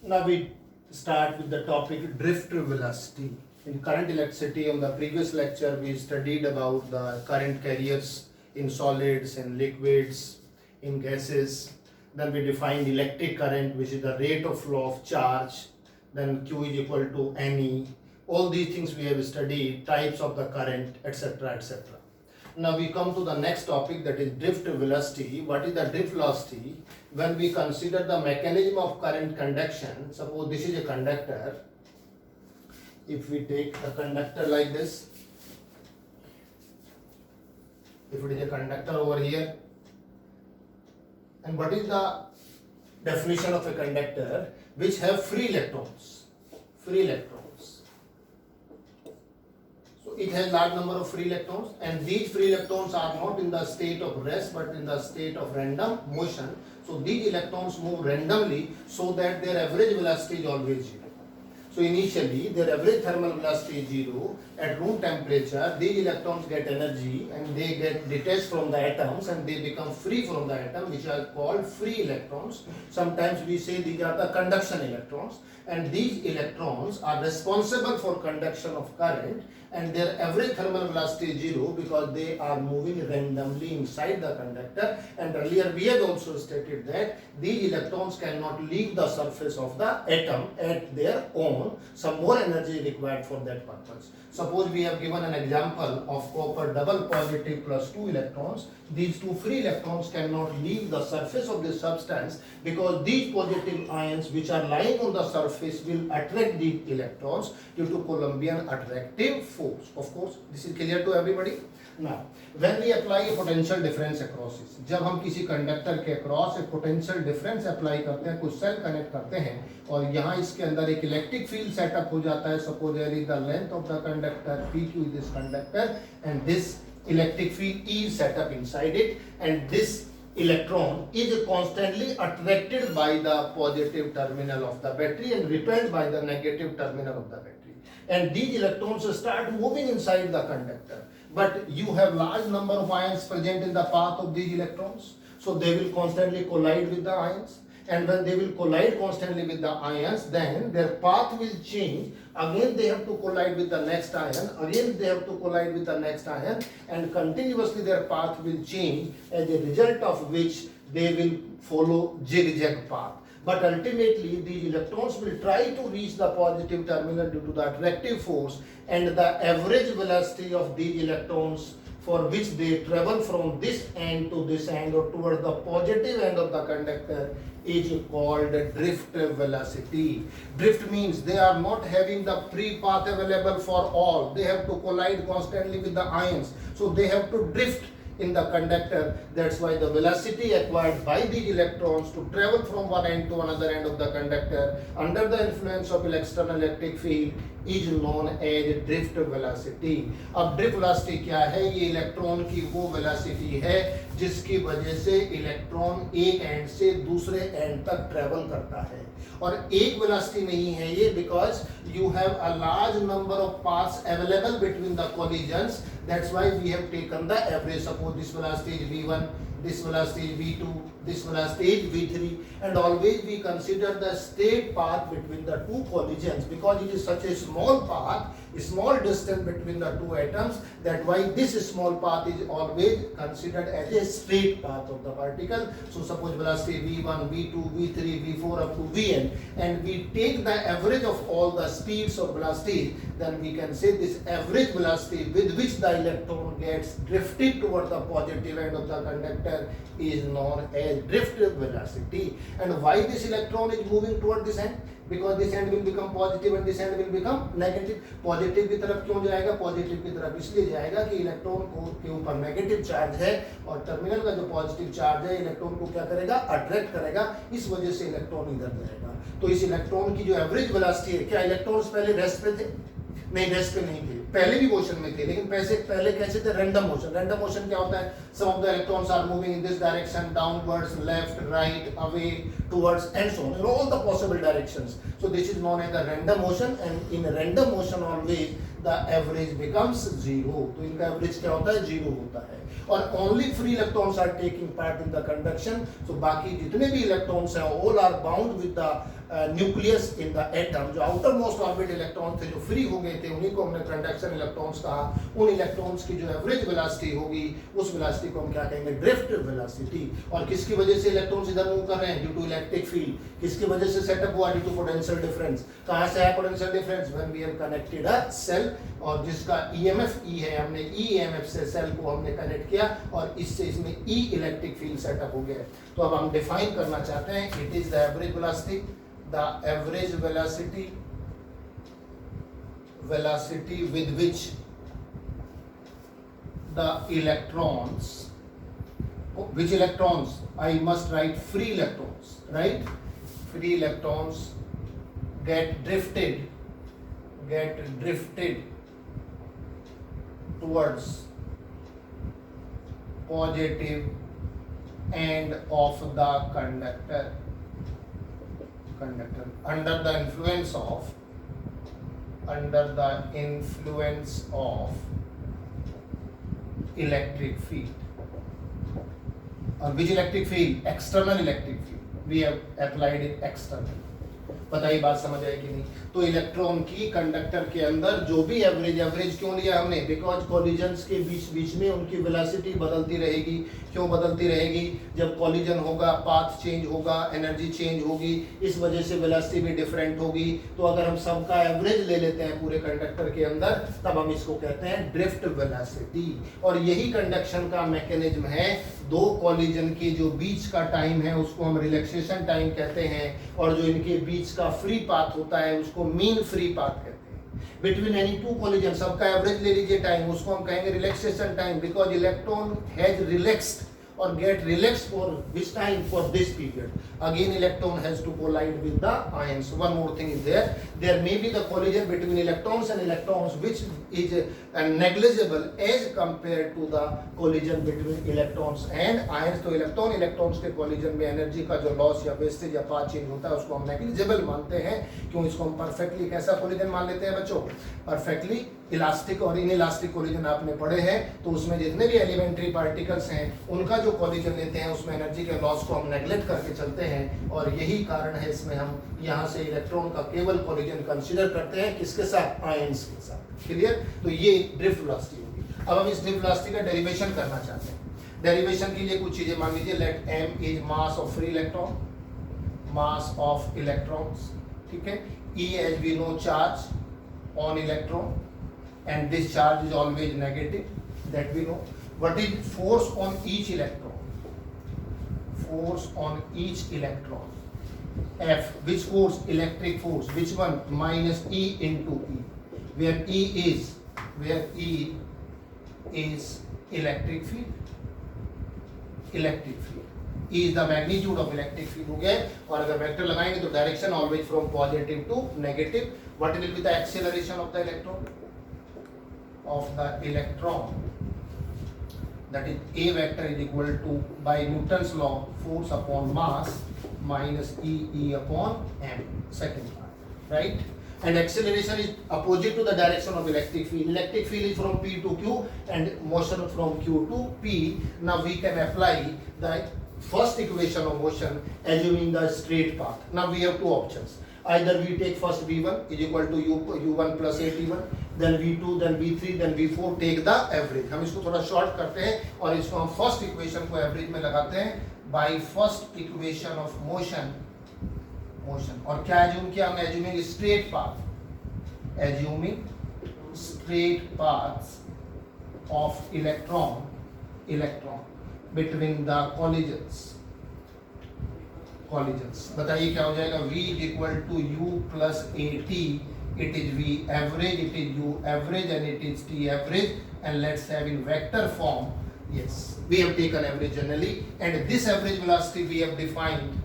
Now we start with the topic drift velocity. In current electricity, on the previous lecture, we studied about the current carriers in solids, in liquids, in gases. Then we defined electric current, which is the rate of flow of charge. Then Q is equal to NE. All these things we have studied, types of the current, etc., etc. Now we come to the next topic, that is drift velocity. What is the drift velocity? When we consider the mechanism of current conduction, suppose this is a conductor. If we take a conductor like this, if it is a conductor over here, and what is the definition of a conductor? Which have free electrons. Free electrons. So it has large number of free electrons, and these free electrons are not in the state of rest but in the state of random motion. So these electrons move randomly so that their average velocity is always zero. So initially their average thermal velocity is zero. At room temperature, these electrons get energy and they get detached from the atoms and they become free from the atom, which are called free electrons. Sometimes we say these are the conduction electrons, and these electrons are responsible for conduction of current, and their average thermal velocity is zero because they are moving randomly inside the conductor. And earlier we had also stated that these electrons cannot leave the surface of the atom at their own. Some more energy is required for that purpose. Suppose we have given an example of copper double positive plus 2 electrons. These two free electrons cannot leave the surface of this substance because these positive ions which are lying on the surface will attract these electrons due to Coulombian attractive force. Of course, this is clear to everybody. Now, when we apply a potential difference across it, जब हम किसी conductor के across एक potential difference apply करते हैं, कुछ cell connect करते हैं और यहाँ इसके अंदर एक इलेक्ट्रिक फील्ड सेटअप हो जाता है. Suppose there is the length of the conductor PQ is this conductor and this electric field is set up inside it, and this electron is constantly attracted by the positive terminal of the battery and repelled by the negative terminal of the battery, and these electrons start moving inside the conductor. But you have large number of ions present in the path of these electrons, so they will constantly collide with the ions, and when they will collide constantly with the ions, then their path will change. Again they have to collide with the next ion, again they have to collide with the next ion, and continuously their path will change, as a result of which they will follow zigzag path. But ultimately these electrons will try to reach the positive terminal due to the attractive force, and the average velocity of these electrons for which they travel from this end to this end or towards the positive end of the conductor is called drift velocity. Drift means they are not having the free path available for all. They have to collide constantly with the ions. So they have to drift in the conductor. That's why the velocity acquired by these electrons to travel from one end to another end of the conductor under the influence of external electric field is known as drift velocity. अब drift velocity क्या है? ये electron की वो velocity है जिसकी वजह से इलेक्ट्रॉन एक एंड से दूसरे एंड तक ट्रेवल करता है, और एक वेलोसिटी नहीं है ये, because you have a large number of paths available between the collisions. That's why we have taken the average. Suppose this velocity is v1, this velocity is v2, this velocity is v3, and always we consider the straight path between the two collisions because it is such a small path, a small distance between the two atoms. That why this small path is always considered as a straight path of the particle. So suppose velocity v1, v2, v3, v4 up to vn, and we take the average of all the speeds or velocities, then we can say this average velocity with which the electron gets drifted toward the positive end of the conductor is known as drift velocity. And why this electron is moving toward this end? Because this end will become positive and this end will become negative. Positive की तरफ क्यों जाएगा? Positive की तरफ इसलिए जाएगा कि electron को के ऊपर नेगेटिव चार्ज है और टर्मिनल का जो पॉजिटिव चार्ज है इलेक्ट्रॉन को क्या करेगा? अट्रैक्ट करेगा. इस वजह से इलेक्ट्रॉन इधर जाएगा. तो इस इलेक्ट्रॉन की जो एवरेज वेलोसिटी है, क्या इलेक्ट्रॉन्स पहले रेस्ट पे थे? नहीं, रेस्ट पे नहीं थे, पहले भी मोशन में थे, लेकिन पहले कैसे थे? Random motion. रैंडम मोशन क्या होता है? Some of the electrons are moving in this direction, downwards, left, right, away, towards and so on, in all the possible directions. So this is known as the random motion, and in random motion always the average becomes 0. तो इनका average क्या होता है, 0 होता है. और only free electrons are taking part in the conduction. So बाकी जितने भी इलेक्ट्रॉन्स हैं all are bound with the nucleus in the atom. जो आउटर मोस्ट ऑर्बिट इलेक्ट्रॉन थे जो फ्री हो गए थे उन्हीं को हमने कंडक्शन इलेक्ट्रॉन्स कहा. उन इलेक्ट्रॉन्स की जो एवरेज वेलोसिटी होगी उस वेलोसिटी को हम क्या कहेंगे, ड्रिफ्ट वेलोसिटी. और किसकी वजह से इलेक्ट्रॉन्स इधर मूव कर रहे हैं, ड्यू टू इलेक्ट्रिक फील्ड. किसकी वजह से सेटअप हुआ, ड्यू टू पोटेंशियल डिफरेंस. कहां से है potential difference, when we have connected a cell, और जिसका ईएमएफ ई है, हमने ई ईएमएफ से सेल को हमने कनेक्ट किया और इससे इसमें ई इलेक्ट्रिक फील्ड सेटअप हो गया. तो अब हम डिफाइन करना चाहते हैं, it is the average velocity, the average velocity with which the electrons, which electrons, I must write free electrons, right? Free electrons get drifted towards positive end of the conductor under the influence of electric field. Which electric field? External electric field. We have applied it external. बताइए बात समझ आई कि नहीं. तो electron की conductor के अंदर जो भी एवरेज क्यों लिया हमने, बिकॉज कॉलिजन्स के बीच में उनकी वेलोसिटी बदलती रहेगी. क्यों बदलती रहेगी, जब कॉलिजन होगा पाथ चेंज होगा, एनर्जी चेंज होगी, इस वजह से वेलोसिटी भी डिफरेंट होगी. तो अगर हम सबका एवरेज ले लेते हैं पूरे कंडक्टर के अंदर तब हम इसको कहते हैं ड्रिफ्ट वेलोसिटी. और यही कंडक्शन का मैकेनिज्म है. दो कॉलिजन के जो बीच का टाइम है उसको हम रिलैक्सेशन टाइम कहते हैं, और जो इनके बीच का फ्री पाथ होता है उसको मीन फ्री पाथ कहते हैं. बिटवीन एनी टू कॉलिजन सबका एवरेज ले लीजिए टाइम, उसको हम कहेंगे relaxation time, because electron has relaxed or get relaxed for which time, for this period. Again electron has to collide with the ions. One more thing is there may be the collision between electrons and electrons which is negligible as compared to the collision between electrons and ions. तो electrons के collision में energy का जो loss या wastage या path change होता है उसको हम negligible मानते हैं. क्यों, इसको हम perfectly कैसा collision मान लेते हैं बच्चों, perfectly इलास्टिक और इनइलास्टिक कोलिजन आपने पढ़े हैं. तो उसमें जितने भी एलिमेंट्री पार्टिकल्स हैं उनका जो कोलिजन लेते हैं उसमें एनर्जी के लॉस को हम नेग्लेक्ट करके चलते हैं. और यही कारण है इसमें हम यहाँ से इलेक्ट्रॉन का केवल कोलिजन कंसीडर करते हैं, किसके साथ, आयंस के साथ. क्लियर. तो ये ड्रिफ्ट वेलोसिटी होगी. अब हम इस ड्रिफ्ट वेलोसिटी का डेरिवेशन करना चाहते हैं. डेरिवेशन के लिए कुछ चीजें मान लीजिए. Let m is mass of free electron, mass of electrons. ठीक है. E as we know charge on electron and this charge is always negative, that we know. What is force on each electron? Force on each electron, F. Which force? Electric force. Which one? Minus E into E, where E is electric field. Electric field. E is the magnitude of electric field. हो गया. और अगर vector लगाएंगे तो direction always from positive to negative. What will be the acceleration of the electron? That is A vector is equal to, by Newton's law, force upon mass minus E upon m. Second part, right? And acceleration is opposite to the direction of electric field. Electric field is from P to Q and motion from Q to P. Now we can apply the first equation of motion assuming the straight path. Now we have two options. Either we take first V1 is equal to U1 plus AT1, then V2, then V3, then V4, take the average. हम इसको थोड़ा short करते हैं और इसको हम first equation को average में लगाते हैं. By first equation of motion, और क्या एज्यूम किया हमने, assuming straight path of electron between the collisions. बताइए क्या हो जाएगा. V is equal to U plus AT. It is V average, it is U average, and it is T average. And let's have in vector form. Yes, we have taken average generally, and this average velocity we have defined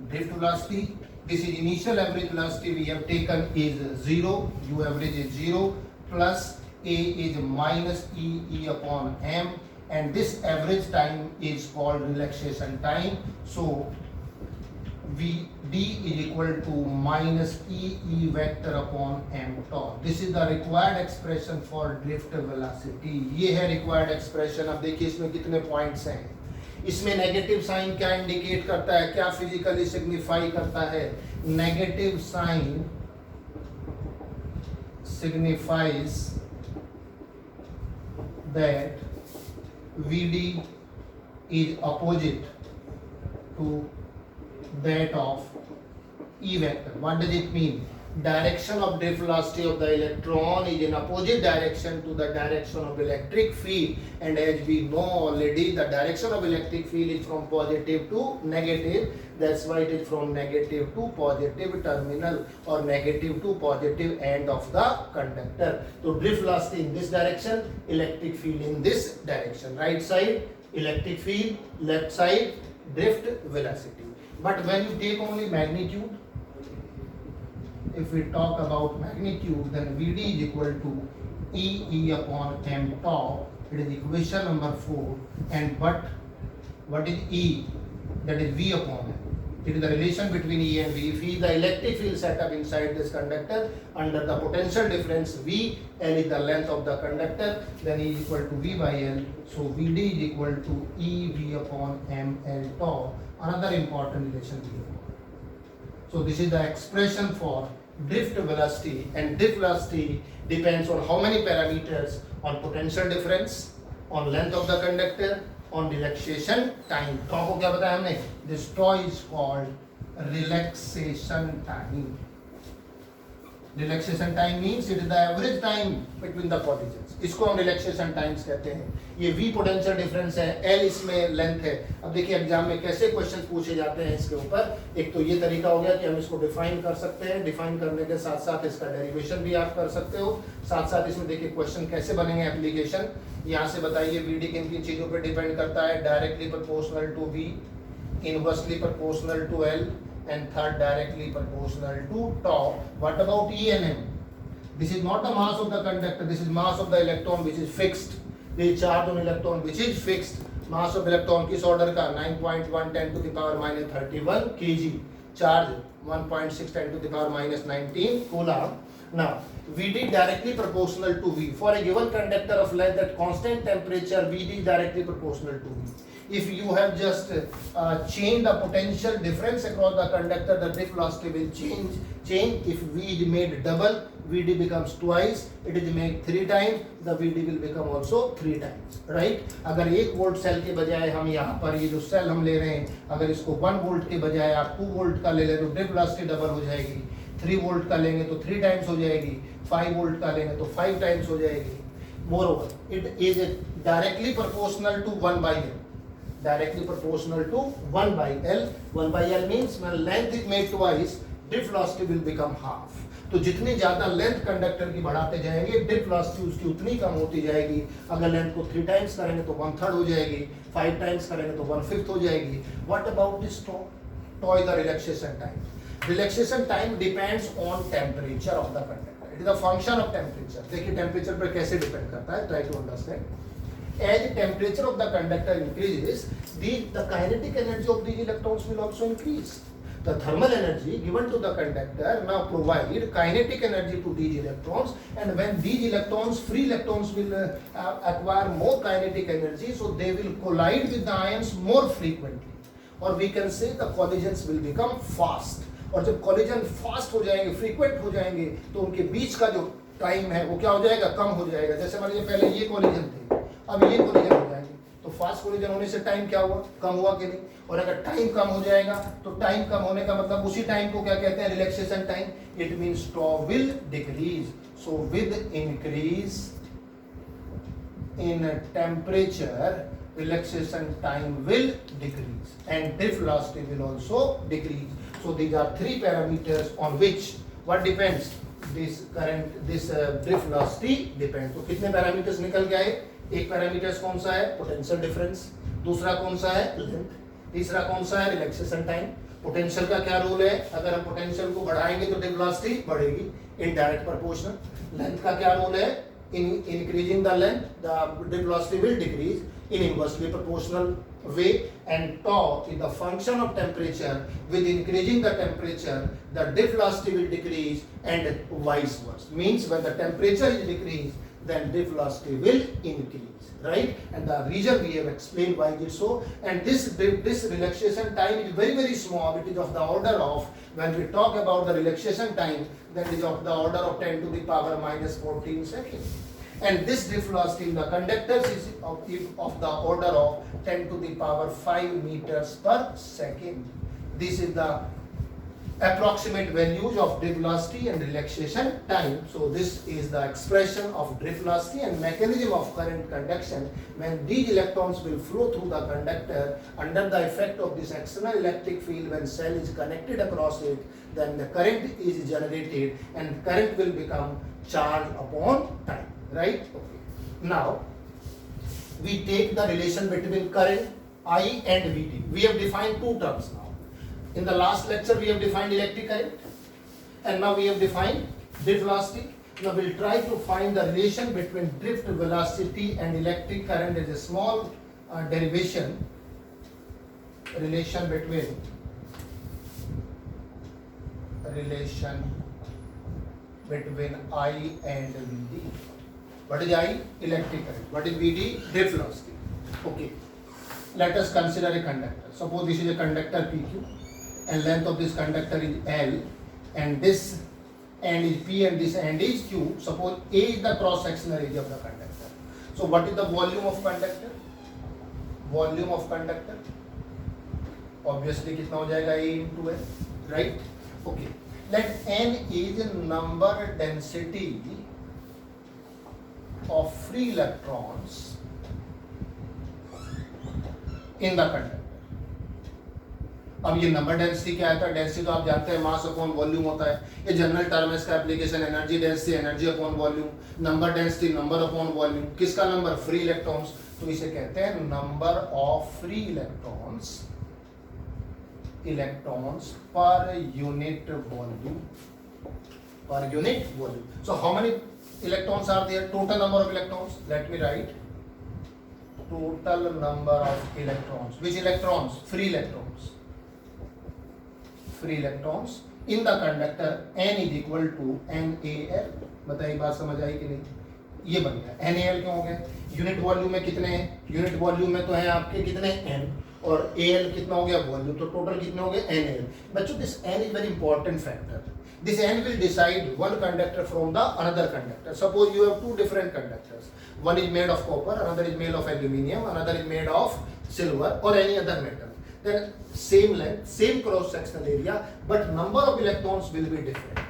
drift velocity. This is initial average velocity we have taken is 0. U average is 0 plus A is minus E upon m, and this average time is called relaxation time. So Vd is equal to minus E vector upon m tau. This is the required expression for drift velocity. ये है required expression. अब देखिए इसमें कितने points हैं. इसमें negative sign क्या indicate करता है, क्या फिजिकली सिग्निफाई करता है? Negative sign signifies that Vd is opposite to that of E vector. What does it mean? Direction of drift velocity of the electron is in opposite direction to the direction of electric field, and as we know already, the direction of electric field is from positive to negative. That's why it is from negative to positive terminal or negative to positive end of the conductor. So drift velocity in this direction, electric field in this direction. Right side electric field, left side drift velocity. But when you take only magnitude, if we talk about magnitude, then Vd is equal to E upon m tau. It is equation number 4. And what is E? That is V upon m. It is the relation between E and V. If the electric field set up inside this conductor under the potential difference V, L is the length of the conductor, then E is equal to V by L. So Vd is equal to EV upon m L tau. Another important relation here. So this is the expression for drift velocity, and drift velocity depends on how many parameters? On potential difference, on length of the conductor, on relaxation time. tau को क्या बताया हमने? This tau is called relaxation time. Relaxation time means it is the average time between the collisions. इसको हम relaxation times कहते हैं. ये V potential difference है, L इसमें length है. अब देखिए एग्जाम में कैसे क्वेश्चन पूछे जाते हैं इसके ऊपर. एक तो ये तरीका हो गया कि हम इसको डिफाइन कर सकते हैं. डिफाइन करने के साथ साथ इसका डेरिवेशन भी आप कर सकते हो. साथ साथ इसमें देखिए क्वेश्चन कैसे बनेंगे एप्लीकेशन. यहाँ से बताइए Vd किन किन चीजों पर डिपेंड करता है. Directly proportional to V, inversely proportional to L, and third directly proportional to tau. What about E and M? This is not the mass of the conductor, this is mass of the electron which is fixed. This is charge on electron which is fixed. Mass of electron किस order का? 9.1 10 to the power minus 31 kg. Charge 1.6 10 to the power minus 19 coulomb. Now Vd directly proportional to V. For a given conductor of length at constant temperature, Vd is directly proportional to V. If you have just changed the potential difference across the conductor, the drift velocity will change. If V is made double, Vd becomes twice. It is made 3 times, the Vd will become also 3 times. Right? अगर 1 volt cell के बजाय हम यहाँ पर ये जो cell हम ले रहे हैं, अगर इसको 1 वोल्ट के बजाय आप 2 वोल्ट का ले ले तो drift velocity डबल हो जाएगी. 3 वोल्ट का लेंगे तो 3 टाइम्स हो जाएगी. 5 वोल्ट का लेंगे तो 5 टाइम्स हो जाएगी. Moreover, it is directly proportional to 1 by L. Directly proportional to 1 by L. 1 by L means when length is made twice, drift velocity will become half. तो जितनी ज्यादा लेंथ कंडक्टर की बढ़ाते जाएंगे, drift velocity उसकी उतनी कम होती जाएगी. अगर लेंथ को 3 टाइम्स करेंगे तो 1/3 हो जाएगी. 5 टाइम्स करेंगे तो 1/5 हो जाएगी. What about this tau? Tau is the relaxation time. Relaxation time depends on temperature of the conductor. It is a function of temperature. देखिए टेम्परेचर पर कैसे डिपेंड करता है. Try to understand. As the temperature of the conductor increases, the kinetic energy of these electrons will also increase. The thermal energy given to the conductor now provide kinetic energy to these electrons, and when these electrons, free electrons will acquire more kinetic energy, so they will collide with the ions more frequently, or we can say the collisions will become fast. और जब collision fast हो जाएंगे, frequent हो जाएंगे, तो उनके बीच का जो टाइम है वो क्या हो जाएगा? कम हो जाएगा. जैसे मान लीजिए पहले ये collision थे, अब ये कोलिजन हो जाएंगे, तो फास्ट कोलिजन होने से टाइम क्या हुआ? कम हुआ कि नहीं? और अगर टाइम कम हो जाएगा तो टाइम कम होने का मतलब उसी टाइम को क्या कहते हैं? Relaxation time. It means tau will decrease. So with increase in temperature, relaxation time will decrease and drift velocity will also decrease. So these are 3 parameters on which what depends? This drift velocity depends. तो कितने parameters निकल के आए? एक parameters कौन सा है? Potential difference. दूसरा कौन सा है? लेंथ. तीसरा कौन सा है? Relaxation time. पोटेंशियल का क्या रूल है? अगर हम पोटेंशियल को बढ़ाएंगे तो drift velocity बढ़ेगी, इनडायरेक्ट प्रोपोर्शनल. लेंथ का क्या रूल है? In increasing the length, the drift velocity will decrease in inversely proportional way, and tau is the function of temperature. With increasing the temperature, the drift velocity will decrease, and vice versa. Means when the temperature is decreased, then drift velocity will increase, right? And the reason we have explained why it is so. And this relaxation time is very, very small. It is of the order of, when we talk about the relaxation time, that is of the order of 10 to the power minus 14 seconds. And this drift velocity in the conductors is of the order of 10 to the power 5 meters per second. This is the approximate values of drift velocity and relaxation time. So this is the expression of drift velocity and mechanism of current conduction. When these electrons will flow through the conductor under the effect of this external electric field, when cell is connected across it, then the current is generated and current will become charge upon time, right? Okay. Now we take the relation between current I and Vt. We have defined two terms now. In the last lecture we have defined electric current, and now we have defined drift velocity. Now we'll try to find the relation between drift velocity and electric current as a small derivation. Relation between I and Vd. What is I? Electric current. What is Vd? Drift velocity. Okay. Let us consider a conductor. Suppose this is a conductor PQ, and length of this conductor is L, and this end is P and this end is Q. Suppose A is the cross sectional area of the conductor. So what is the volume of conductor? Volume of conductor obviously कितना हो जाएगा A into L, right? Okay. Let N is the number density of free electrons in the conductor. अब ये number density क्या है? Density तो आप जानते हैं मास अपॉन वॉल्यूम होता है. ये जनरल टर्म है, इसका application energy density, energy upon volume. Number density number upon volume. किसका नंबर? Free electrons. तो इसे कहते हैं number of free electrons per unit volume. Per unit volume. So how many electrons are there? Total number of electrons. Let me write total number of electrons. Which electrons? Free electrons. Free electrons in the conductor. N is equal to NaL. बताइए बात समझ आई कि नहीं? ये बन गया. NaL क्यों हो गया? यूनिट वॉल्यूम में कितने हैं? यूनिट वॉल्यूम में तो है आपके कितने? N. और Al कितना हो गया? वॉल्यूम. तो टोटल कितने हो गए? NaL. बच्चों this N is very important factor. This N will decide one conductor from the another conductor. Suppose you have two different conductors. One is made of copper, another is made of aluminium, another is made of silver or any other metal. Then same length, same cross sectional area, but number of electrons will be different.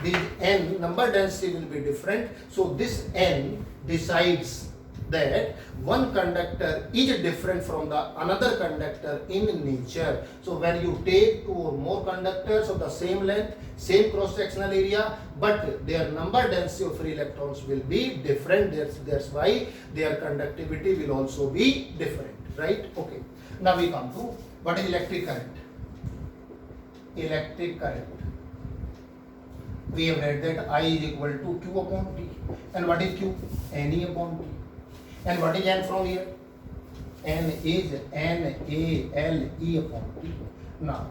The N number density will be different. So this N decides that one conductor is different from the another conductor in nature. So when you take two or more conductors of the same length, same cross sectional area, but their number density of free electrons will be different. That's why their conductivity will also be different, right? Okay. Now we come to what is electric current. Electric current. We have read that I is equal to Q upon T. And what is Q? Ne upon T. And what is N from here? N is NaLe upon T. Now,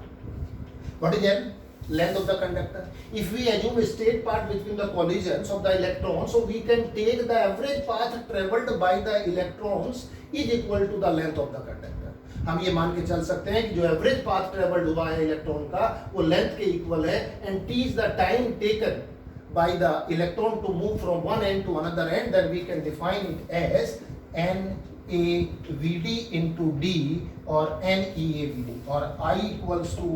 what is L? Length of the conductor. If we assume a straight path between the collisions of the electrons, so we can take the average path travelled by the electrons is equal to the length of the conductor. हम ये मान के चल सकते हैं कि जो average path travelled हुआ है इलेक्ट्रॉन का वो लेंथ के इक्वल है, and T is the time taken by the electron to move from one end to another end. Then we can define it as NaVd into D or NeaVd, or I equals to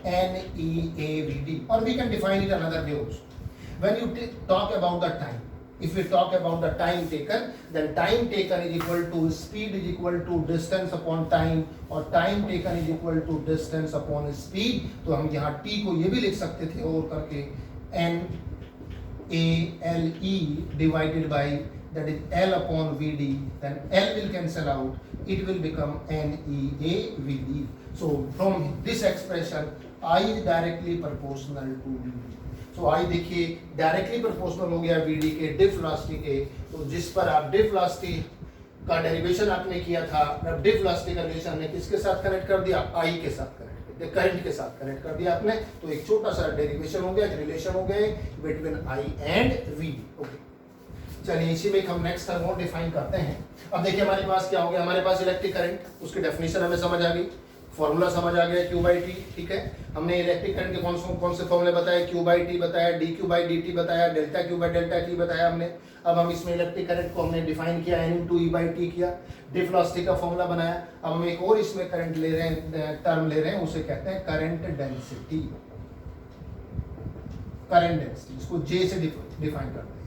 NeaVd, or we can define it another way also. When you talk about the time, if we talk about the time taken, then time taken is equal to speed is equal to distance upon time, or time taken is equal to distance upon speed. तो हम यहाँ t को ये भी लिख सकते थे और करके NaLe divided by that is L upon Vd, then L will cancel out, it will become NeaVd. So from this expression I is directly proportional to Vd. So I देखिए डायरेक्टली प्रोपोर्शनल हो गया Vd के डिफ velocity के. तो जिस पर आप डिफ velocity का डेरिवेशन आपने किया था, डिफ वेलोसिटी का रिलेशन हमने किसके साथ कनेक्ट कर दिया, आई के साथ कनेक्ट कर दिया, करंट के साथ कनेक्ट कर दिया आपने, तो एक छोटा सा डेरिवेशन हो गया, एक रिलेशन हो गए between I and V. Okay, चलिए इसी में हम नेक्स्ट थर्मो डिफाइन करते हैं। अब देखिए हमारे पास क्या हो गया, हमारे पास इलेक्ट्रिक करंट, उसकी डेफिनेशन हमें समझ आ गई, फॉर्मूला समझ आ गया, Q/T, ठीक है। हमने इलेक्ट्रिक करंट के कौन से फॉर्मूले बताए, Q/T बताया, dQ/dt बताया, डेल्टा Q/ΔT बताया हमने। अब हम इसमें इलेक्ट्रिक करंट को हमने डिफाइन किया, N/E/T किया, डिफ वेलोसिटी का फॉर्मूला बनाया। अब हम एक और इसमें करंट ले रहे हैं, टर्म ले रहे हैं, उसे कहते हैं करंट डेंसिटी। करंट डेंसिटी इसको J से डिफाइन करते हैं।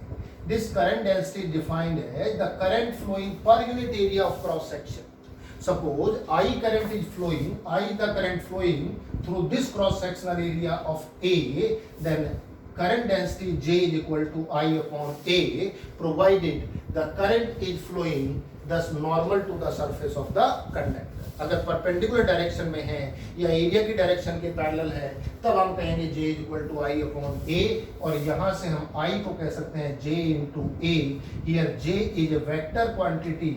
This current density is defined as the current flowing per unit area of cross section. Suppose I current is flowing, I the current flowing through this cross sectional area of A, then current density J is equal to I upon A, provided the current is flowing thus normal to the surface of the conductor. अगर perpendicular direction में है या area की direction के parallel है तब हम कहेंगे J equal to I upon A, और यहां से हम I को कह सकते हैं J into A. Here J is a vector quantity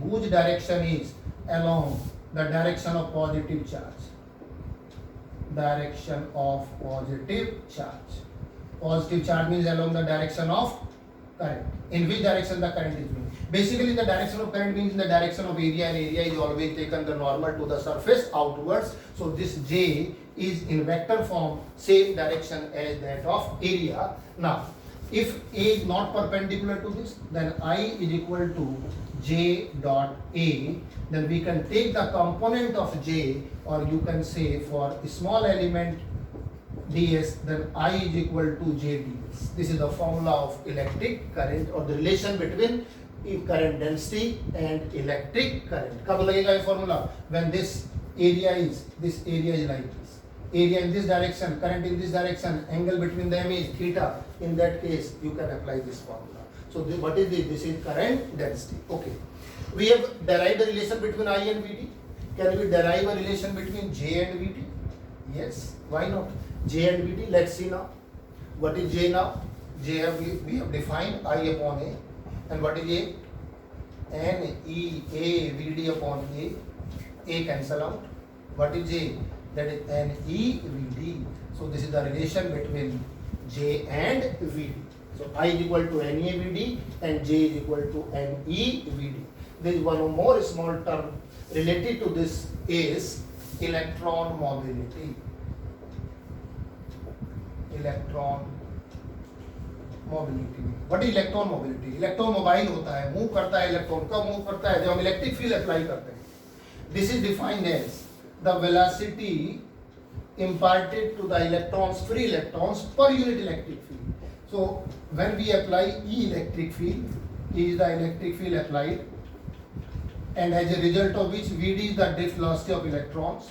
whose direction is along the direction of positive charge. Direction of positive charge. Positive charge means along the direction of current. In which direction the current is flowing? Basically, the direction of current means in the direction of area, and area is always taken the normal to the surface outwards. So this J is in vector form, same direction as that of area. Now, if A is not perpendicular to this, then I is equal to J dot A. Then we can take the component of J, or you can say for small element ds, then I is equal to J ds. This is the formula of electric current, or the relation between current density and electric current. कब लगेगा ये formula? When this area is like this. Area in this direction, current in this direction, angle between them is theta. In that case, you can apply this formula. So what is this? This is current density. Okay. We have derived the relation between I and Vt. Can we derive a relation between J and Vt? Yes. Why not? J and Vt. Let's see now. What is J now? J we have defined I upon A. And what is A? N E A Vd upon A. A cancel out. What is J? That is N E Vd. So this is the relation between J and Vd. So I is equal to N E Vd and J is equal to N E Vd. There is one more small term related to this is electron mobility. Electron mobility. What is electron mobility? Electron mobile होता है, move करता है। Electron कब move करता है? जब हम electric field apply करते हैं। This is defined as the velocity imparted to the electrons, free electrons per unit electric field. So when we apply E electric field, E is the electric field applied, and as a result of which Vd is the drift velocity of electrons,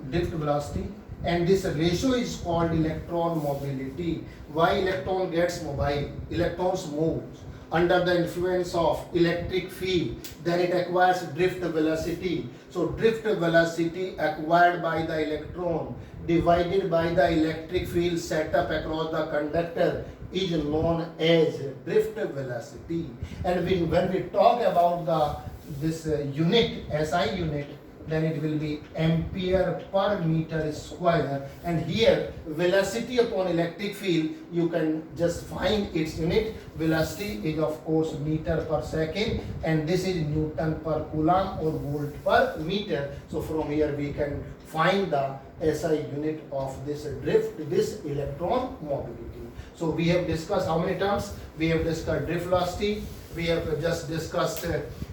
drift velocity, and this ratio is called electron mobility. Why electron gets mobile? Electrons moves under the influence of electric field, then it acquires drift velocity. So drift velocity acquired by the electron divided by the electric field set up across the conductor is known as drift velocity. And when we talk about this unit, SI unit, then it will be ampere per meter square, and here velocity upon electric field you can just find its unit. Velocity is of course meter per second, and this is Newton per coulomb or volt per meter. So from here we can find the SI unit of this drift, this electron mobility. So we have discussed how many terms? We have discussed drift velocity, we have just discussed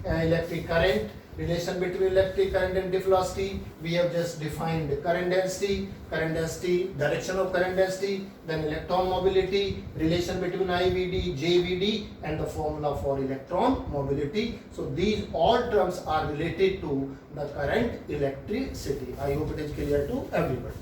electric current, relation between electric current and drift velocity. We have just defined current density, direction of current density, then electron mobility, relation between IVD, JVD, and the formula for electron mobility. So these all terms are related to the current electricity. I hope it is clear to everybody.